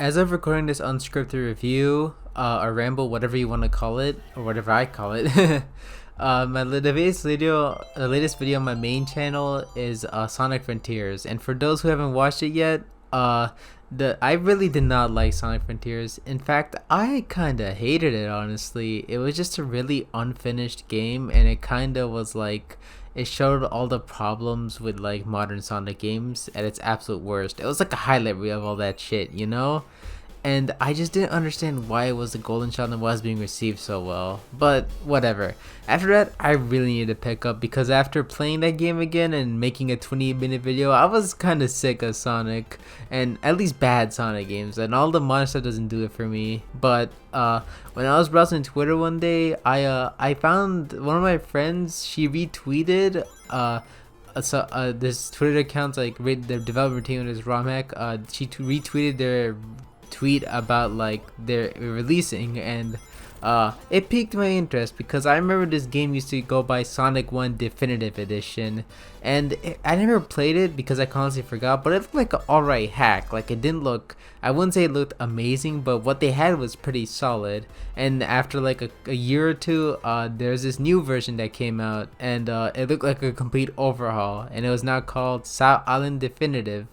As of recording this unscripted review, or ramble, whatever you want to call it, or whatever I call it, the latest video on my main channel is Sonic Frontiers, and for those who haven't watched it yet, I really did not like Sonic Frontiers. In fact, I kind of hated it. Honestly, it was just a really unfinished game, and it kind of was like it showed all the problems with like modern Sonic games at its absolute worst. It was like a highlight reel of all that shit, you know? And I just didn't understand why it was the golden shot and was being received so well. But whatever. After that, I really needed to pick up because after playing that game again and making a 20-minute video, I was kind of sick of Sonic and at least bad Sonic games, and all the modern stuff doesn't do it for me. But when I was browsing Twitter one day, I found one of my friends. She retweeted this Twitter account, like the developer team is ROM hack. She retweeted their tweet about like they're releasing, and it piqued my interest because I remember this game used to go by Sonic 1 Definitive Edition, and I never played it because I constantly forgot, but it looked like an alright hack. Like, it didn't look, I wouldn't say it looked amazing, but what they had was pretty solid. And after like a year or two, there's this new version that came out, and it looked like a complete overhaul, and it was now called South Island Definitive.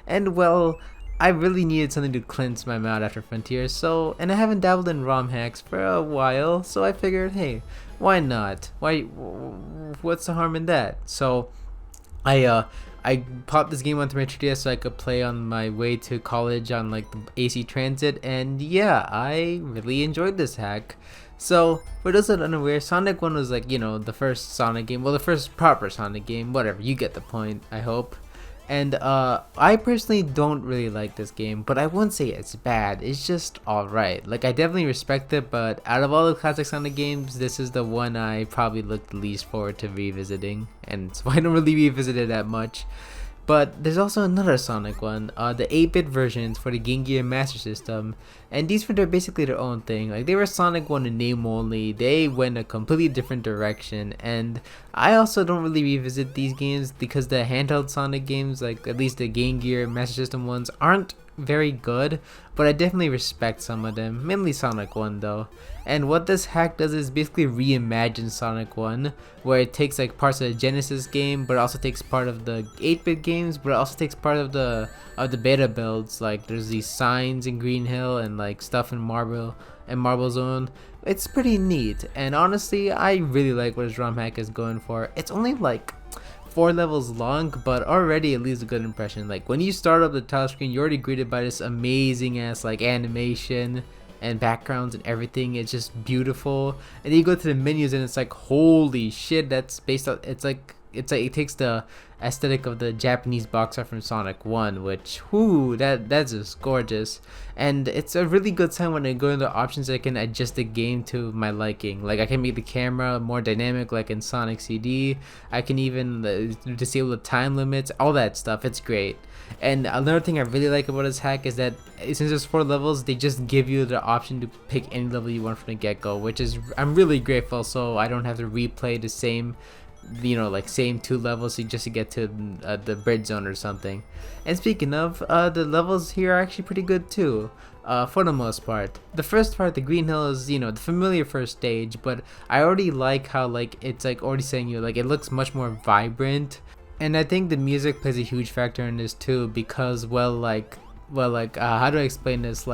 And well, I really needed something to cleanse my mouth after Frontiers, and I haven't dabbled in ROM hacks for a while, so I figured, hey, why not? What's the harm in that? So I popped this game onto my 3DS so I could play on my way to college on like the AC Transit, and yeah, I really enjoyed this hack. So, for those that are unaware, Sonic 1 was like, the first Sonic game, well, the first proper Sonic game, whatever, you get the point, I hope. And I personally don't really like this game, but I wouldn't say it's bad. It's just alright. Like, I definitely respect it, but out of all the classic Sonic games, this is the one I probably look the least forward to revisiting, and so I don't really revisit it that much. But there's also another Sonic one, the 8-bit versions for the Game Gear Master System, and these were basically their own thing. Like, they were Sonic 1 in name only. They went a completely different direction, and I also don't really revisit these games because the handheld Sonic games, like at least the Game Gear Master System ones, aren't very good, but I definitely respect some of them, mainly Sonic 1 though. And what this hack does is basically reimagine Sonic 1, where it takes like parts of the Genesis game, but it also takes part of the 8-bit games, but it also takes part of the beta builds. Like, there's these signs in Green Hill and like stuff in Marble Zone. It's pretty neat, and honestly, I really like what this ROM hack is going for. It's only like 4 levels long, but already it leaves a good impression. Like, when you start up the title screen, you're already greeted by this amazing ass like animation and backgrounds and everything. It's just beautiful. And then you go to the menus and it's like, holy shit, that's based on, it's like it takes the aesthetic of the Japanese box art from Sonic 1, which, whoo, that's just gorgeous. And it's a really good sign when I go into options, I can adjust the game to my liking. Like, I can make the camera more dynamic like in Sonic CD. I can even disable the time limits, all that stuff. It's great. And another thing I really like about this hack is that since there's 4 levels, they just give you the option to pick any level you want from the get-go, which is, I'm really grateful, so I don't have to replay the same same 2 levels just to get to the bridge zone or something. And speaking of, the levels here are actually pretty good too, for the most part. The first part, the Green Hill, is the familiar first stage, but I already like how like it's like already saying like it looks much more vibrant. And I think the music plays a huge factor in this too, because how do I explain this?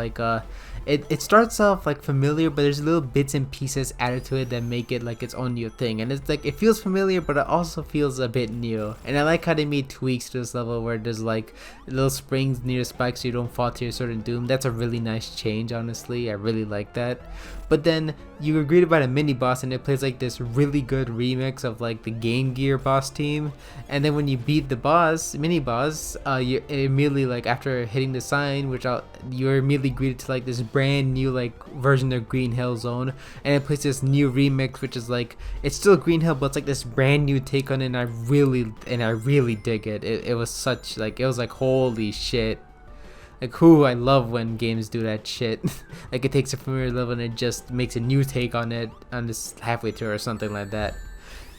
It starts off like familiar, but there's little bits and pieces added to it that make it like its own new thing, and it's like it feels familiar, but it also feels a bit new. And I like how they made tweaks to this level where there's like little springs near the spikes so you don't fall to your certain doom. That's a really nice change, honestly. I really like that. But then you are greeted by the mini boss, and it plays like this really good remix of like the Game Gear boss team. And then when you beat the mini boss, you immediately, like after hitting the sign, you're immediately greeted to like this brand new like version of Green Hill Zone, and it plays this new remix, which is like, it's still Green Hill, but it's like this brand new take on it, and I really dig it. It was such like, it was like, holy shit. Like, I love when games do that shit. Like, it takes a familiar level and it just makes a new take on it on this halfway through or something like that.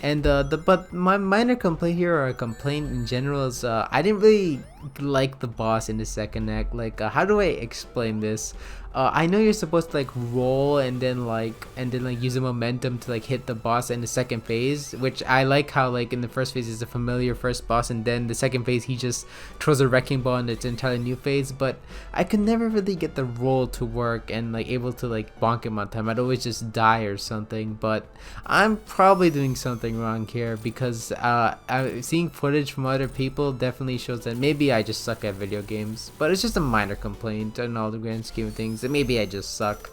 And but my minor complaint here, or a complaint in general, is I didn't really like the boss in the second act. Like, how do I explain this? I know you're supposed to like roll and then like use the momentum to like hit the boss in the second phase, which I like how like in the first phase is a familiar first boss, and then the second phase he just throws a wrecking ball and it's an entirely new phase. But I could never really get the roll to work and like able to like bonk him on time. I'd always just die or something. But I'm probably doing something wrong here, because seeing footage from other people definitely shows that maybe I just suck at video games. But it's just a minor complaint in all the grand scheme of things. That maybe I just suck.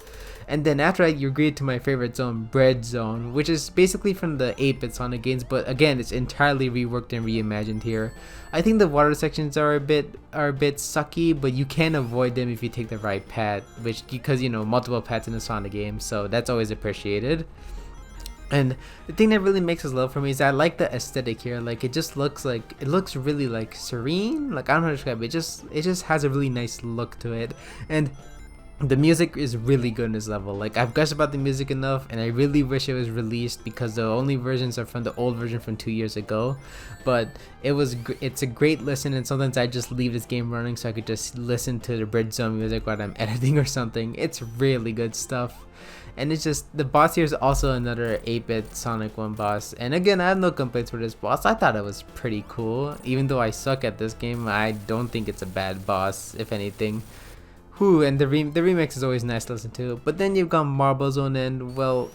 And then after that, you agreed to my favorite zone, Bread Zone, which is basically from the 8-bit Sonic games, but again, it's entirely reworked and reimagined here. I think the water sections are a bit sucky, but you can avoid them if you take the right path, which, because you know, multiple paths in a Sonic game, so that's always appreciated. And the thing that really makes this love for me is I like the aesthetic here. Like, it looks really like serene. Like, I don't know how to describe it. It just has a really nice look to it. And the music is really good in this level. Like, I've gushed about the music enough, and I really wish it was released, because the only versions are from the old version from 2 years ago. But it's a great listen, and sometimes I just leave this game running so I could just listen to the Bridge Zone music while I'm editing or something. It's really good stuff. And it's just, the boss here is also another 8-bit Sonic 1 boss. And again, I have no complaints for this boss. I thought it was pretty cool. Even though I suck at this game, I don't think it's a bad boss, if anything. Whew, and the remix is always nice to listen to. But then you've got Marble Zone, and well,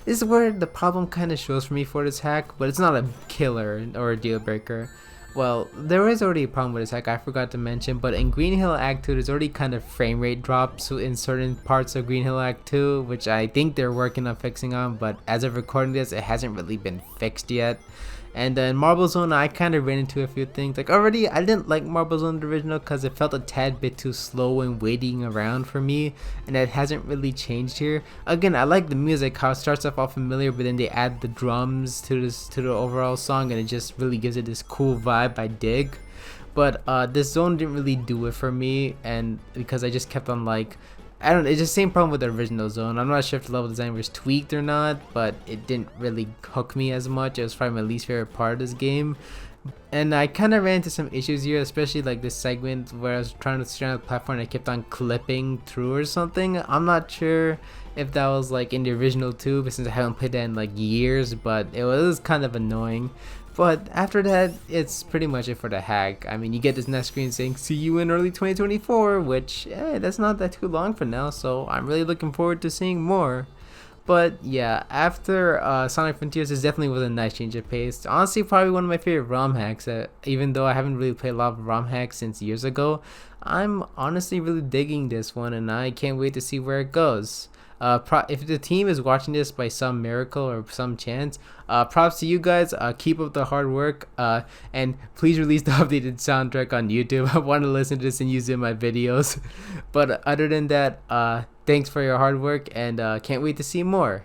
this is where the problem kind of shows for me for this hack, but it's not a killer or a deal breaker. Well, there is already a problem with this hack, I forgot to mention, but in Green Hill Act 2, there's already kind of frame rate drops in certain parts of Green Hill Act 2, which I think they're working on fixing on, but as of recording this, it hasn't really been fixed yet. And in Marble Zone, I kind of ran into a few things. Like, already, I didn't like Marble Zone the original because it felt a tad bit too slow and waiting around for me, and that hasn't really changed here. Again, I like the music, how it starts off all familiar, but then they add the drums to the overall song, and it just really gives it this cool vibe I dig. But this zone didn't really do it for me, and because I just kept on like, I don't know, it's the same problem with the original zone. I'm not sure if the level design was tweaked or not, but it didn't really hook me as much. It was probably my least favorite part of this game. And I kind of ran into some issues here, especially like this segment where I was trying to stand on the platform and I kept on clipping through or something. I'm not sure if that was like in the original too, but since I haven't played that in like years, but it was kind of annoying. But after that, it's pretty much it for the hack. I mean, you get this next screen saying, see you in early 2024, which, that's not that too long from now, so I'm really looking forward to seeing more. But yeah, after Sonic Frontiers, this definitely was a nice change of pace. Honestly, probably one of my favorite ROM hacks, even though I haven't really played a lot of ROM hacks since years ago. I'm honestly really digging this one, and I can't wait to see where it goes. If the team is watching this by some miracle or some chance, props to you guys. Keep up the hard work, and please release the updated soundtrack on YouTube. I want to listen to this and use it in my videos. But other than that, thanks for your hard work, and can't wait to see more.